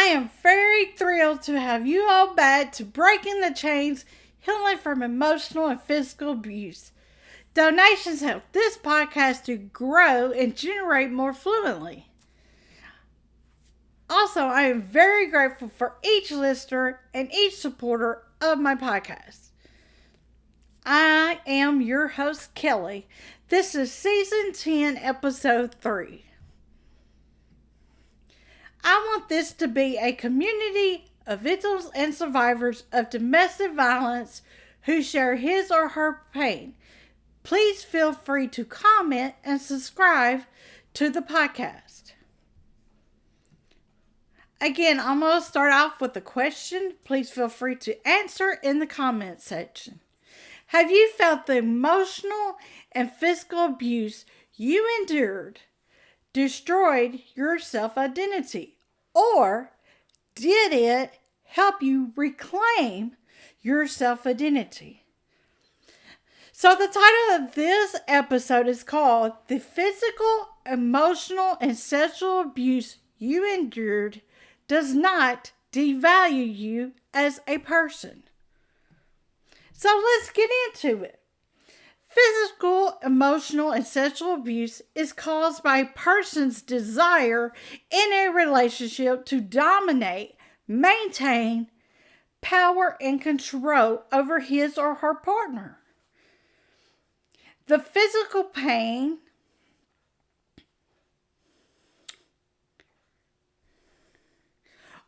I am very thrilled to have you all back to Breaking the Chains, Healing from Emotional and Physical Abuse. Donations help this podcast to grow and generate more fluently. Also, I am very grateful for each listener and each supporter of my podcast. I am your host, Kelly. This is Season 10, Episode 3. I want this to be a community of victims and survivors of domestic violence who share his or her pain. Please feel free to comment and subscribe to the podcast. Again, I'm going to start off with a question. Please feel free to answer in the comment section. Have you felt the emotional and physical abuse you endured destroyed your self-identity? Or did it help you reclaim your self-identity? So the title of this episode is called The Physical, Emotional, and Sexual Abuse You Endured Does Not Devalue You as a Person. So let's get into it. Physical, emotional, and sexual abuse is caused by a person's desire in a relationship to dominate, maintain power and control over his or her partner. The physical pain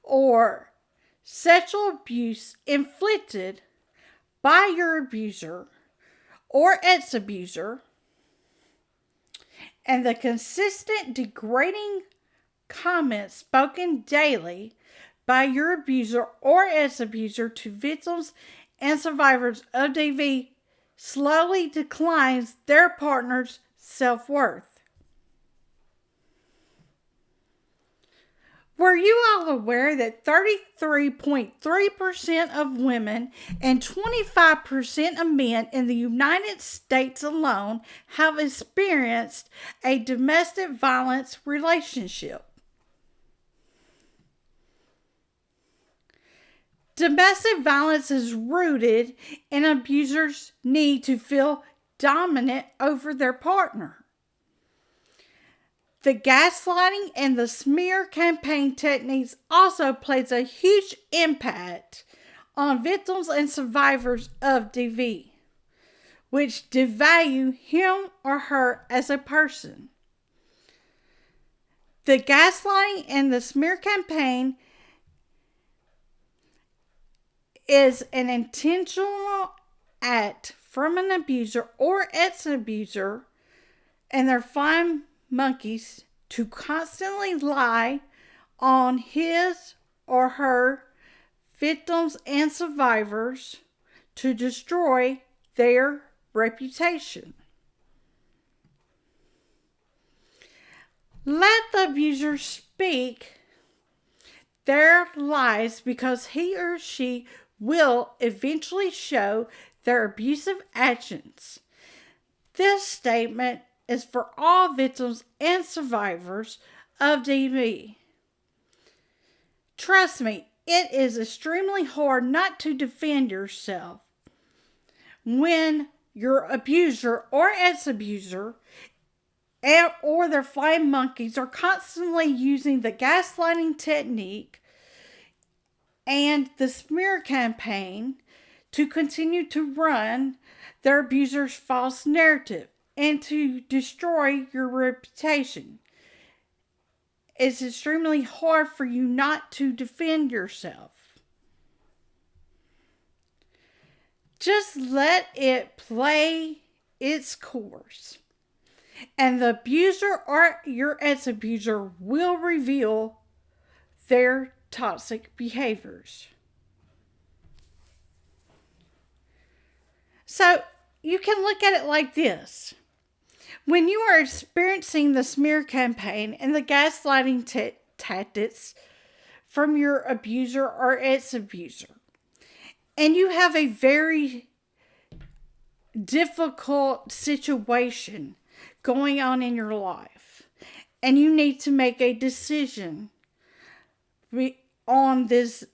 or sexual abuse inflicted by your abuser or ex-abuser, and the consistent degrading comments spoken daily by your abuser or ex-abuser to victims and survivors of DV slowly declines their partner's self-worth. Were you all aware that 33.3% of women and 25% of men in the United States alone have experienced a domestic violence relationship? Domestic violence is rooted in abusers' need to feel dominant over their partner. The gaslighting and the smear campaign techniques also plays a huge impact on victims and survivors of DV, which devalue him or her as a person. The gaslighting and the smear campaign is an intentional act from an abuser or ex-abuser and their flying monkeys to constantly lie on his or her victims and survivors to destroy their reputation. Let the abuser speak their lies because he or she will eventually show their abusive actions. This statement is for all victims and survivors of DV. Trust me, it is extremely hard not to defend yourself when your abuser or ex-abuser or their flying monkeys are constantly using the gaslighting technique and the smear campaign to continue to run their abuser's false narrative and to destroy your reputation. It's extremely hard for you not to defend yourself. Just let it play its course, and the abuser or your ex-abuser will reveal their toxic behaviors. So you can look at it like this. When you are experiencing the smear campaign and the gaslighting tactics from your abuser or ex-abuser, and you have a very difficult situation going on in your life, and you need to make a decision on this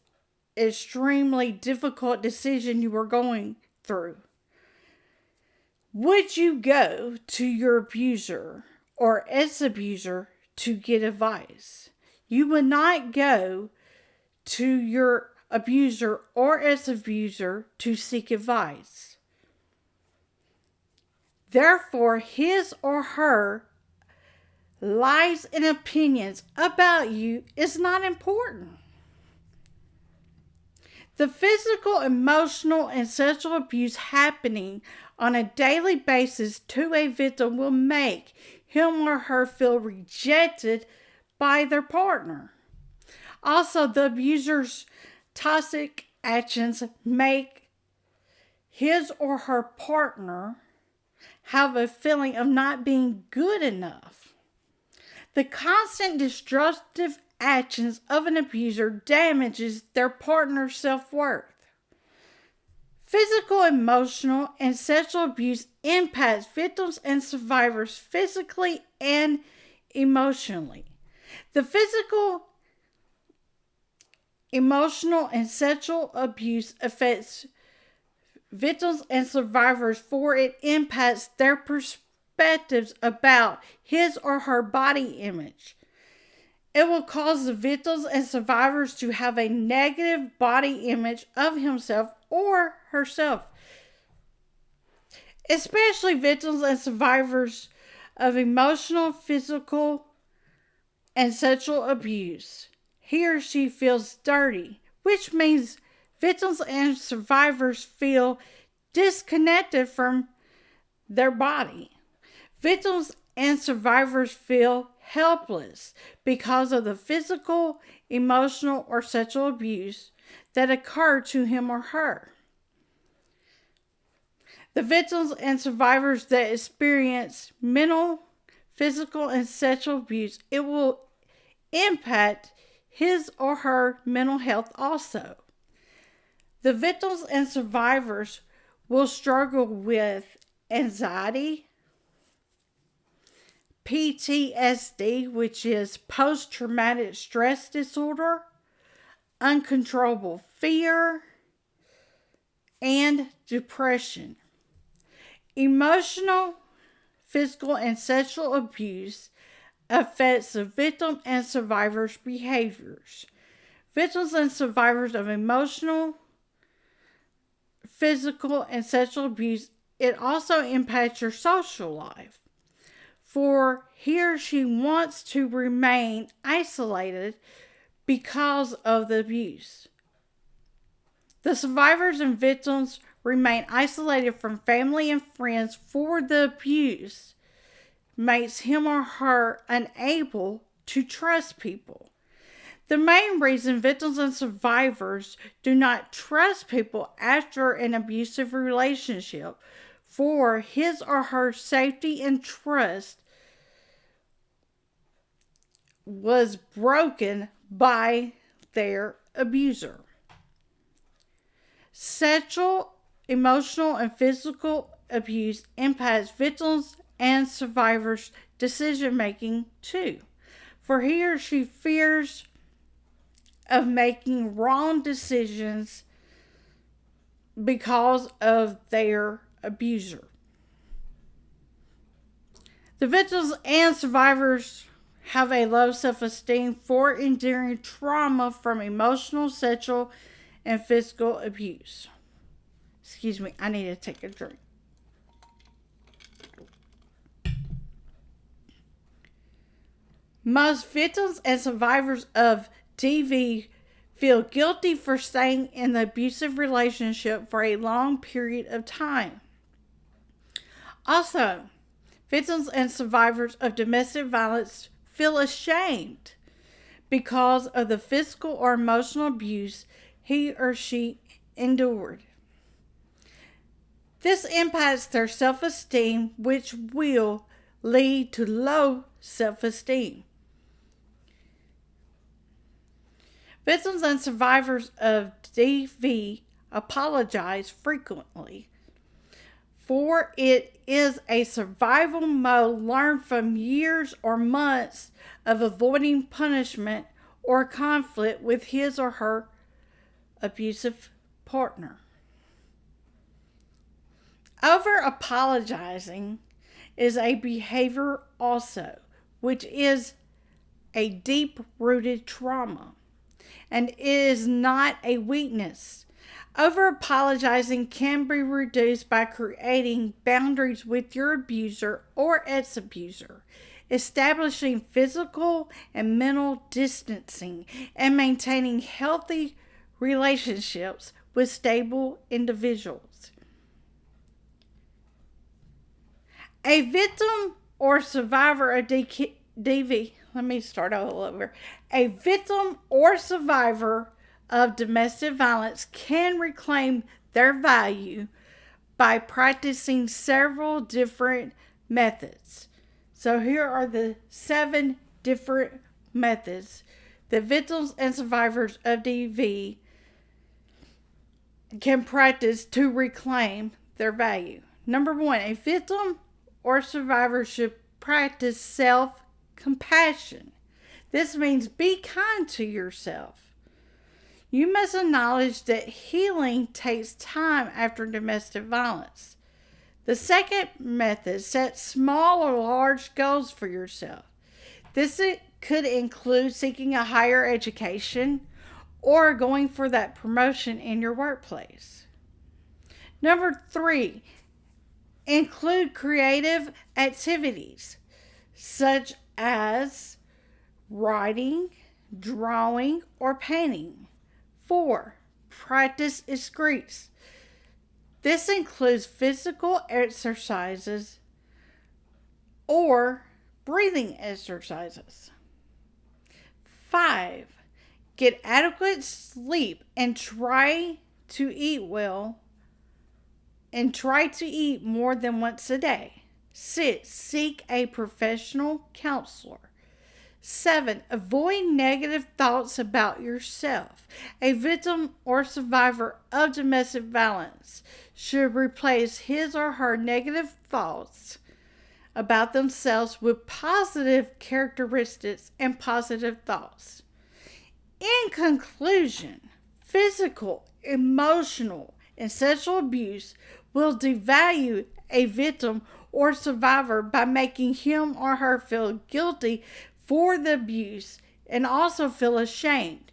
extremely difficult decision you were going through. Would you go to your abuser or ex-abuser to get advice? You would not go to your abuser or ex-abuser to seek advice. Therefore, his or her lies and opinions about you is not important. The physical, emotional, and sexual abuse happening on a daily basis to a victim will make him or her feel rejected by their partner. Also, the abuser's toxic actions make his or her partner have a feeling of not being good enough. The constant destructive actions of an abuser damages their partner's self-worth. Physical, emotional, and sexual abuse impacts victims and survivors physically and emotionally. The physical, emotional, and sexual abuse affects victims and survivors, for it impacts their perspectives about his or her body image. It will cause the victims and survivors to have a negative body image of himself or herself. Especially victims and survivors of emotional, physical, and sexual abuse. He or she feels dirty, which means victims and survivors feel disconnected from their body. Victims and survivors feel helpless because of the physical, emotional, or sexual abuse that occurred to him or her. The victims and survivors that experience mental, physical, and sexual abuse, it will impact his or her mental health also. The victims and survivors will struggle with anxiety, PTSD, which is post-traumatic stress disorder, uncontrollable fear, and depression. Emotional, physical, and sexual abuse affects the victim and survivor's behaviors. Victims and survivors of emotional, physical, and sexual abuse, it also impacts your social life. For he or she wants to remain isolated because of the abuse. The survivors and victims remain isolated from family and friends for the abuse makes him or her unable to trust people. The main reason victims and survivors do not trust people after an abusive relationship for his or her safety and trust was broken by their abuser. Sexual, emotional, and physical abuse impacts victims and survivors' decision making too, for he or she fears of making wrong decisions because of their abuser. The victims and survivors have a low self-esteem for enduring trauma from emotional, sexual, and physical abuse. Excuse me, I need to take a drink. Most victims and survivors of DV feel guilty for staying in the abusive relationship for a long period of time. Also, victims and survivors of domestic violence feel ashamed because of the physical or emotional abuse he or she endured. This impacts their self-esteem, which will lead to low self-esteem. Victims and survivors of DV apologize frequently, for it is a survival mode learned from years or months of avoiding punishment or conflict with his or her abusive partner. Over apologizing is a behavior also, which is a deep rooted trauma, and it is not a weakness. Over apologizing can be reduced by creating boundaries with your abuser or ex abuser, establishing physical and mental distancing, and maintaining healthy relationships with stable individuals. A victim or survivor of DV, let me start all over. A victim or survivor of domestic violence can reclaim their value by practicing several different methods. So here are the 7 different methods that victims and survivors of DV can practice to reclaim their value. Number 1, a victim or survivor should practice self-compassion. This means be kind to yourself. You must acknowledge that healing takes time after domestic violence. The second method, set small or large goals for yourself. This could include seeking a higher education or going for that promotion in your workplace. Number 3, include creative activities such as writing, drawing, or painting. 4, practice excretes. This includes physical exercises or breathing exercises. 5, get adequate sleep and try to eat well and try to eat more than once a day. 6, seek a professional counselor. 7, avoid negative thoughts about yourself. A victim or survivor of domestic violence should replace his or her negative thoughts about themselves with positive characteristics and positive thoughts. In conclusion, physical, emotional, and sexual abuse will devalue a victim or survivor by making him or her feel guilty for the abuse and also feel ashamed,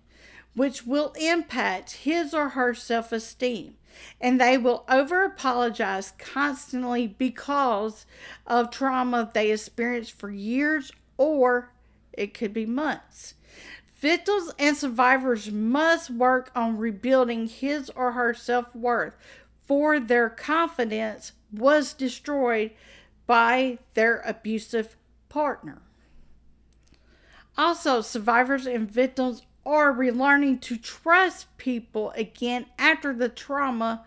which will impact his or her self-esteem. And they will over apologize constantly because of trauma they experienced for years, or it could be months. Victims and survivors must work on rebuilding his or her self-worth, for their confidence was destroyed by their abusive partner. Also, survivors and victims are relearning to trust people again after the trauma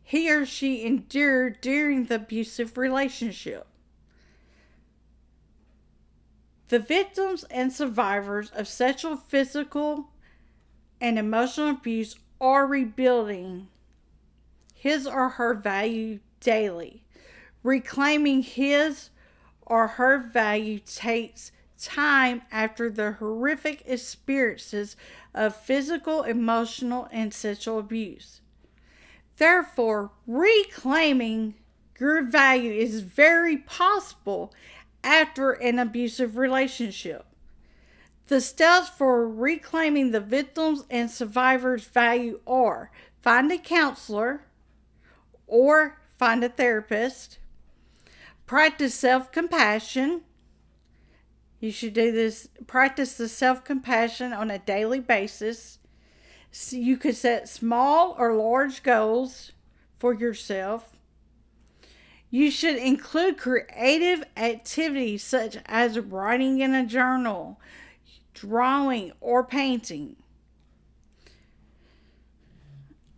he or she endured during the abusive relationship. The victims and survivors of sexual, physical, and emotional abuse are rebuilding his or her value daily. Reclaiming his or her value takes time after the horrific experiences of physical, emotional, and sexual abuse. Therefore, reclaiming your value is very possible after an abusive relationship. The steps for reclaiming the victims and survivors' value are: find a counselor or find a therapist. Practice self-compassion. You should do this. Practice the self-compassion on a daily basis. So you could set small or large goals for yourself. You should include creative activities such as writing in a journal, drawing, or painting.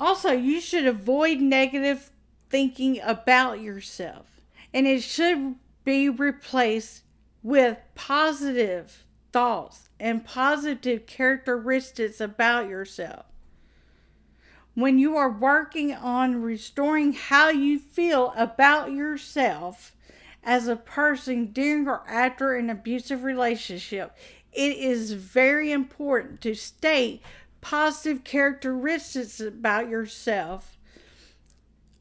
Also, you should avoid negative thinking about yourself, and it should be replaced with positive thoughts and positive characteristics about yourself. When you are working on restoring how you feel about yourself as a person during or after an abusive relationship, it is very important to state positive characteristics about yourself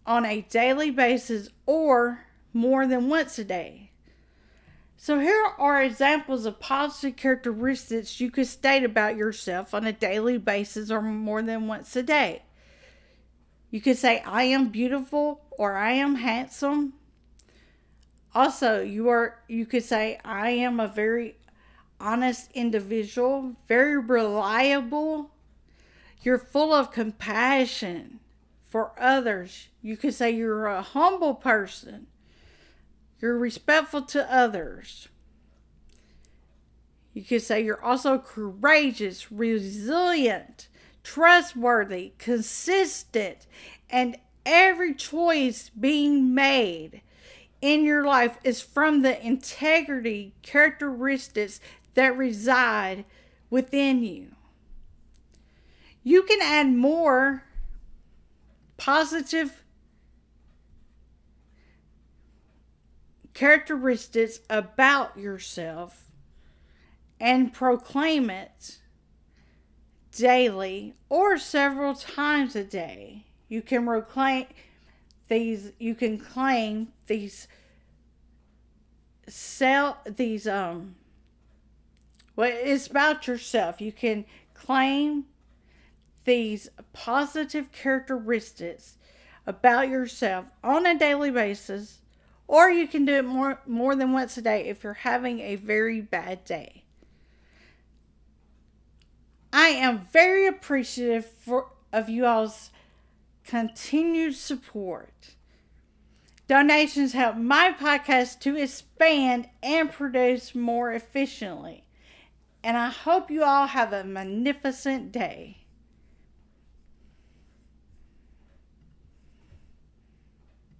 on a daily basis or more than once a day. So here are examples of positive characteristics you could state about yourself on a daily basis or more than once a day. You could say, I am beautiful, or I am handsome. Also, you could say, I am a very honest individual, very reliable. You're full of compassion for others. You could say you're a humble person. You're respectful to others. You could say you're also courageous, resilient, trustworthy, consistent, and every choice being made in your life is from the integrity characteristics that reside within you. You can add more positive characteristics about yourself and proclaim it daily or several times a day. You can claim these it's about yourself. You can claim these positive characteristics about yourself on a daily basis, or you can do it more than once a day if you're having a very bad day. I am very appreciative of you all's continued support. Donations help my podcast to expand and produce more efficiently. And I hope you all have a magnificent day.